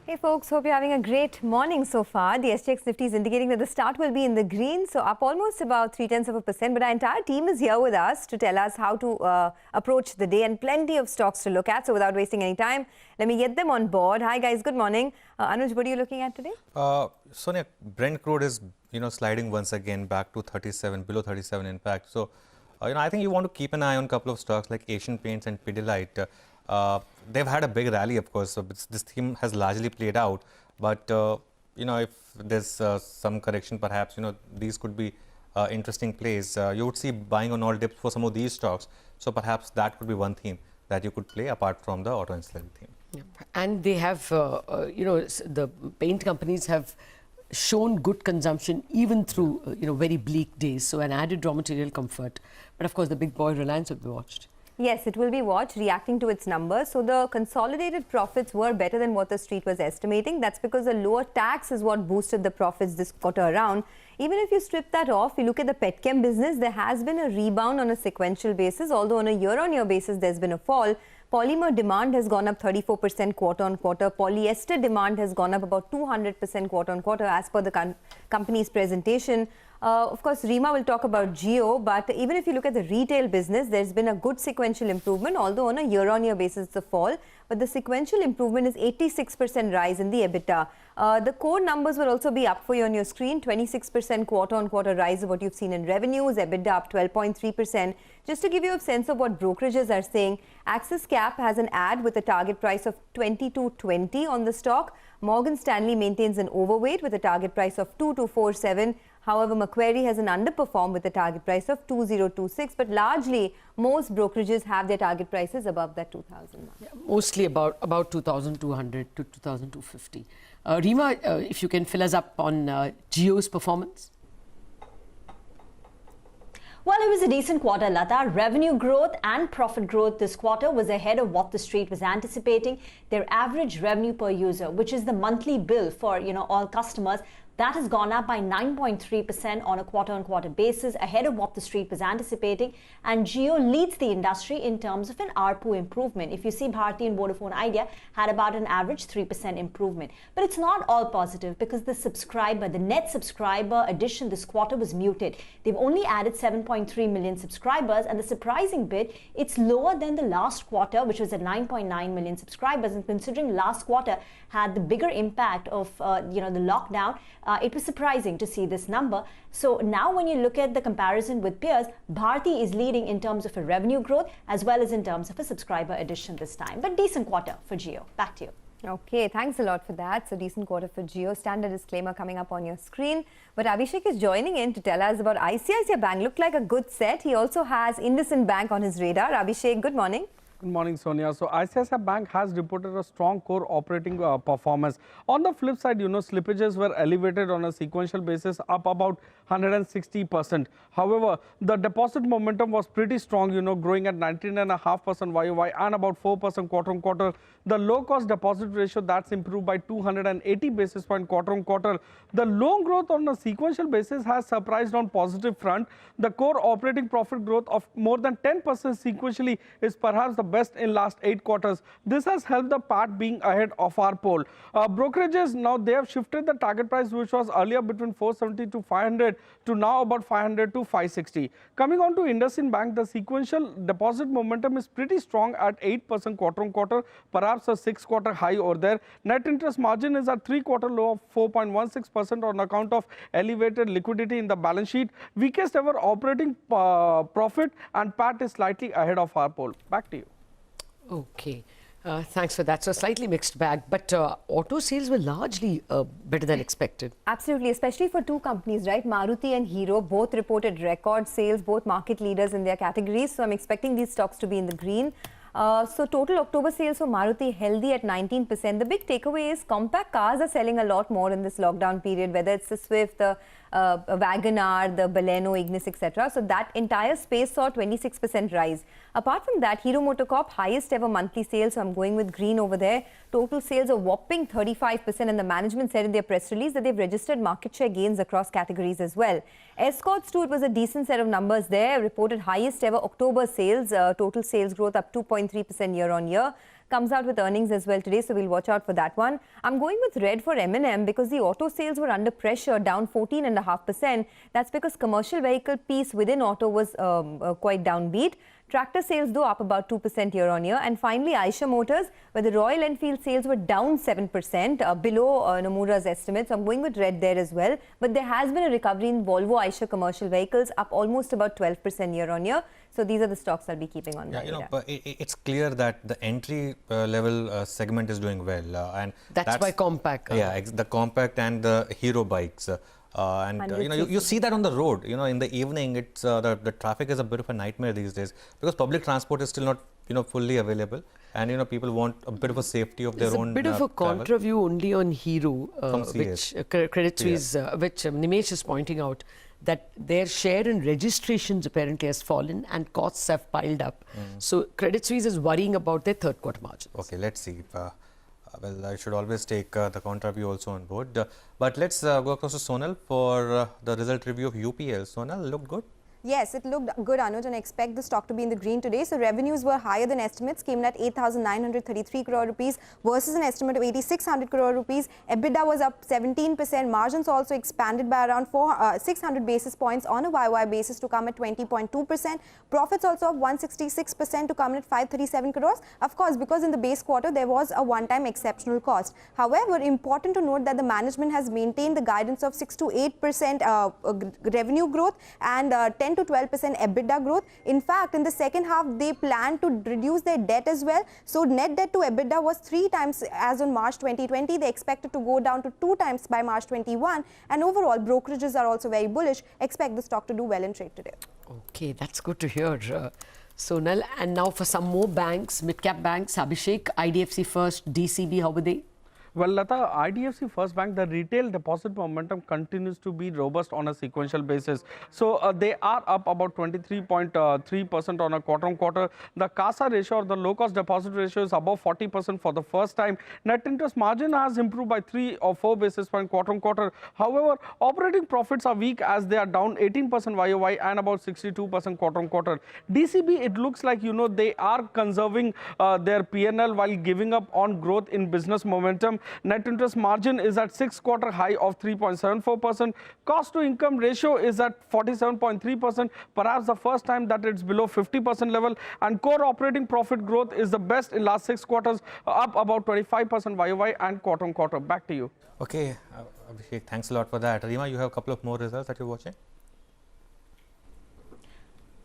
Hey folks, hope you're having a great morning so far. The SGX Nifty is indicating that the start will be in the green, so up almost about 0.3%. But our entire team is here with us to tell us how to approach the day and plenty of stocks to look at. So without wasting any time, let me get them on board. Hi guys, good morning. Anuj, what are you looking at today? Sonia, Brent crude is sliding once again back to 37, below 37 in fact. So I think you want to keep an eye on a couple of stocks like Asian Paints and Pidilite. They've had a big rally, of course, so this theme has largely played out. But, if there's some correction, perhaps, these could be interesting plays. You would see buying on all dips for some of these stocks. So perhaps that could be one theme that you could play apart from the auto ancillary theme. Yeah. And they have, the paint companies have shown good consumption even through, very bleak days. So an added raw material comfort. But of course, the big boy Reliance will be watched. Yes, it will be watched, reacting to its numbers. So the consolidated profits were better than what the street was estimating. That's because the lower tax is what boosted the profits this quarter around. Even if you strip that off, you look at the petchem business, there has been a rebound on a sequential basis, although on a year-on-year basis, there's been a fall. Polymer demand has gone up 34% quarter-on-quarter. Polyester demand has gone up about 200% quarter-on-quarter as per the company's presentation. Of course, Rima will talk about Jio, but even if you look at the retail business, there's been a good sequential improvement, although on a year-on-year basis it's a fall. But the sequential improvement is 86% rise in the EBITDA. The core numbers will also be up for you on your screen. 26% quarter-on-quarter rise of what you've seen in revenues, EBITDA up 12.3%. Just to give you a sense of what brokerages are saying, Axis Cap has an ad with a target price of 22.20 on the stock. Morgan Stanley maintains an overweight with a target price of 2247. However, Macquarie has an underperform with a target price of 2026, but largely most brokerages have their target prices above that 2000 mark. Yeah, mostly about 2200 to 2250. Rima, if you can fill us up on Jio's performance. Well, it was a decent quarter, Lata. Revenue growth and profit growth this quarter was ahead of what the street was anticipating. Their average revenue per user, which is the monthly bill for all customers, that has gone up by 9.3% on a quarter-on-quarter basis, ahead of what the street was anticipating. And Jio leads the industry in terms of an ARPU improvement. If you see, Bharti and Vodafone Idea had about an average 3% improvement. But it's not all positive because the net subscriber addition this quarter was muted. They've only added 7.3 million subscribers. And the surprising bit, it's lower than the last quarter, which was at 9.9 million subscribers. And considering last quarter had the bigger impact of the lockdown, it was surprising to see this number. So now when you look at the comparison with peers, Bharti is leading in terms of a revenue growth as well as in terms of a subscriber addition this time. But decent quarter for Jio. Back to you. Okay, thanks a lot for that. So decent quarter for Jio. Standard disclaimer coming up on your screen. But Abhishek is joining in to tell us about ICICI Bank. Looked like a good set. He also has IndusInd Bank on his radar. Abhishek, good morning. Good morning, Sonia. So ICICI Bank has reported a strong core operating performance. On the flip side, slippages were elevated on a sequential basis, up about 160%. However, the deposit momentum was pretty strong, growing at 19.5% YOY and about 4% quarter-on-quarter. The low-cost deposit ratio, that's improved by 280 basis points quarter-on-quarter. The loan growth on a sequential basis has surprised on positive front. The core operating profit growth of more than 10% sequentially is perhaps the best in last 8 quarters. This has helped the PAT being ahead of our poll. Brokerages, now they have shifted the target price, which was earlier between 470 to 500 to now about 500 to 560. Coming on to IndusInd Bank, the sequential deposit momentum is pretty strong at 8% quarter-on-quarter, perhaps a 6-quarter high over there. Net interest margin is at 3-quarter low of 4.16% on account of elevated liquidity in the balance sheet. Weakest ever operating profit and PAT is slightly ahead of our poll. Back to you. Okay. Thanks for that. So slightly mixed bag, but auto sales were largely better than expected. Absolutely, especially for two companies, right? Maruti and Hero both reported record sales, both market leaders in their categories. So I'm expecting these stocks to be in the green. So total October sales for Maruti healthy at 19%. The big takeaway is compact cars are selling a lot more in this lockdown period, whether it's the Swift, the Wagon-R, the Baleno, Ignis, etc. So that entire space saw 26% rise. Apart from that, Hero MotoCorp highest ever monthly sales. So I'm going with green over there. Total sales are whopping 35%, and the management said in their press release that they've registered market share gains across categories as well. Escorts too, it was a decent set of numbers there. Reported highest ever October sales. Total sales growth up 2.3% year on year. comes out with earnings as well today, so we'll watch out for that one. I'm going with red for M&M because the auto sales were under pressure, down 14.5%. That's because commercial vehicle piece within auto was quite downbeat. Tractor sales, though, up about 2% year on year. And finally, Eicher Motors, where the Royal Enfield sales were down 7%, below Nomura's estimates. So I'm going with red there as well. But there has been a recovery in Volvo Eicher commercial vehicles, up almost about 12% year on year. So these are the stocks I'll be keeping on my radar. But it's clear that the entry level segment is doing well. And that's why compact. The compact and the hero bikes. You see that on the road. In the evening, it's the traffic is a bit of a nightmare these days because public transport is still not fully available, and people want a bit of a safety of their own. There's a bit of a contra view only on Hero, which Credit Suisse, which Nimesh is pointing out, that their share in registrations apparently has fallen and costs have piled up. So Credit Suisse is worrying about their third quarter margins. Okay, let's see. Well, I should always take the contra view also on board. But let's go across to Sonal for the result review of UPL. Sonal, looked good? Yes, it looked good, Anuj, and I expect the stock to be in the green today. So revenues were higher than estimates, came in at 8,933 crore rupees versus an estimate of 8,600 crore rupees. EBITDA was up 17%. Margins also expanded by around 600 basis points on a YY basis to come at 20.2%. Profits also up 166% to come in at 537 crores. Of course, because in the base quarter there was a one-time exceptional cost. However, important to note that the management has maintained the guidance of 6 to 8% revenue growth and 10 to 12% EBITDA growth. In fact, in the second half, they plan to reduce their debt as well. So net debt to EBITDA was 3 times as on March 2020. They expect it to go down to 2 times by March 21. And overall, brokerages are also very bullish. Expect the stock to do well in trade today. Okay, that's good to hear, Sonal. And now for some more banks, mid-cap banks, Abhishek, IDFC First, DCB, how were they? Well, Lata, IDFC First Bank, the retail deposit momentum continues to be robust on a sequential basis. So they are up about 23.3% on a quarter-on-quarter. The CASA ratio or the low-cost deposit ratio is above 40% for the first time. Net interest margin has improved by 3 or 4 basis points quarter-on-quarter. However, operating profits are weak as they are down 18% YOY and about 62% quarter-on-quarter. DCB, it looks like, they are conserving their PNL while giving up on growth in business momentum. Net interest margin is at 6-quarter high of 3.74%. Cost to income ratio is at 47.3%, perhaps the first time that it's below 50% level. And core operating profit growth is the best in last 6 quarters, up about 25% YOY and quarter-on-quarter. Back to you. Okay, Abhishek, thanks a lot for that. Rima, you have a couple of more results that you're watching?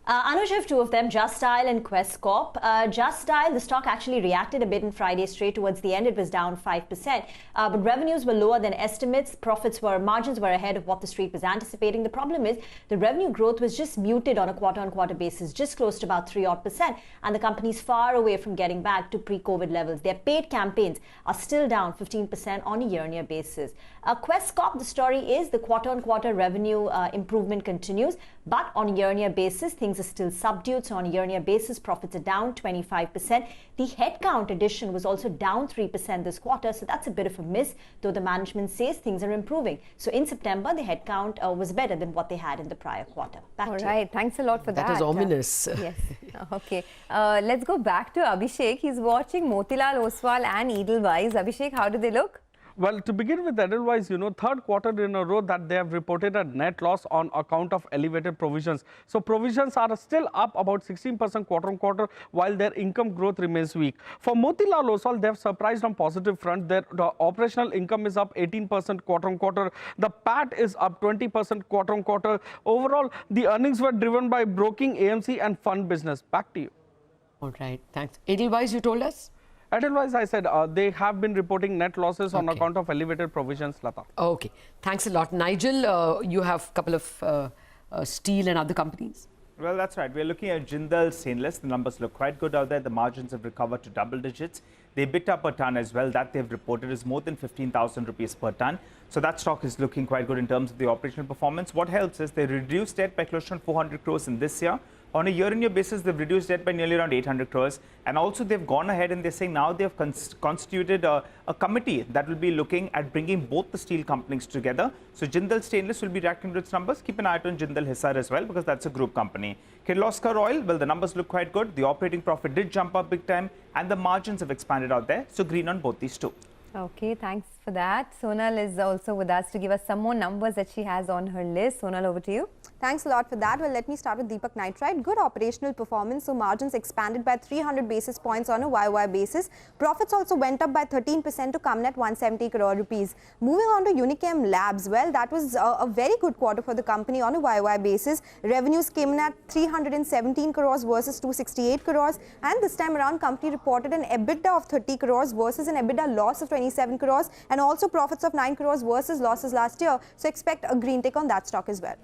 Anuj, have 2 of them, Just Dial and Quest Corp. Just Dial, the stock actually reacted a bit in Friday's trade. Towards the end, it was down 5%. But revenues were lower than estimates. Margins were ahead of what the street was anticipating. The problem is the revenue growth was just muted on a quarter-on-quarter basis, just close to about 3-odd%. And the company's far away from getting back to pre-COVID levels. Their paid campaigns are still down 15% on a year-on-year basis. Quest Corp, the story is the quarter-on-quarter revenue improvement continues. But on a year-on-year basis, things are still subdued. So on a year-on-year basis, profits are down 25%. The headcount addition was also down 3% this quarter. So that's a bit of a miss, though the management says things are improving. So in September, the headcount was better than what they had in the prior quarter. Back to you. Thanks a lot for that. That is ominous. Yes. Okay. Let's go back to Abhishek. He's watching Motilal Oswal and Edelweiss. Abhishek, how do they look? Well, to begin with Edelweiss, third quarter in a row that they have reported a net loss on account of elevated provisions. So provisions are still up about 16% quarter-on-quarter while their income growth remains weak. For Motilal Oswal, they have surprised on positive front. The operational income is up 18% quarter-on-quarter. The PAT is up 20% quarter-on-quarter. Overall, the earnings were driven by broking, AMC and fund business. Back to you. All right, thanks. Edelweiss, you told us? Edelweiss, I said they have been reporting net losses on account of elevated provisions, Lata. Okay, thanks a lot. Nigel, you have a couple of steel and other companies. Well, that's right. We're looking at Jindal Stainless. The numbers look quite good out there. The margins have recovered to double digits. The EBITDA per ton as well, that they've reported is more than 15,000 rupees per ton. So that stock is looking quite good in terms of the operational performance. What helps is they reduced debt by close to 400 crores in this year. On a year-on-year basis, they've reduced debt by nearly around 800 crores. And also, they've gone ahead and they're saying now they've constituted a committee that will be looking at bringing both the steel companies together. So Jindal Stainless will be reacting to its numbers. Keep an eye on Jindal Hisar as well, because that's a group company. Kirloskar Oil, well, the numbers look quite good. The operating profit did jump up big time and the margins have expanded out there. So green on both these two. Okay, thanks for that. Sonal is also with us to give us some more numbers that she has on her list. Sonal, over to you. Thanks a lot for that. Well, let me start with Deepak Nitrite. Good operational performance. So margins expanded by 300 basis points on a YOY basis. Profits also went up by 13% to come at 170 crore rupees. Moving on to Unichem Labs. Well, that was a very good quarter for the company on a YOY basis. Revenues came in at 317 crores versus 268 crores. And this time around, company reported an EBITDA of 30 crores versus an EBITDA loss of 27 crores. And also profits of 9 crores versus losses last year. So expect a green tick on that stock as well.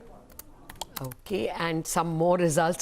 Okay, and some more results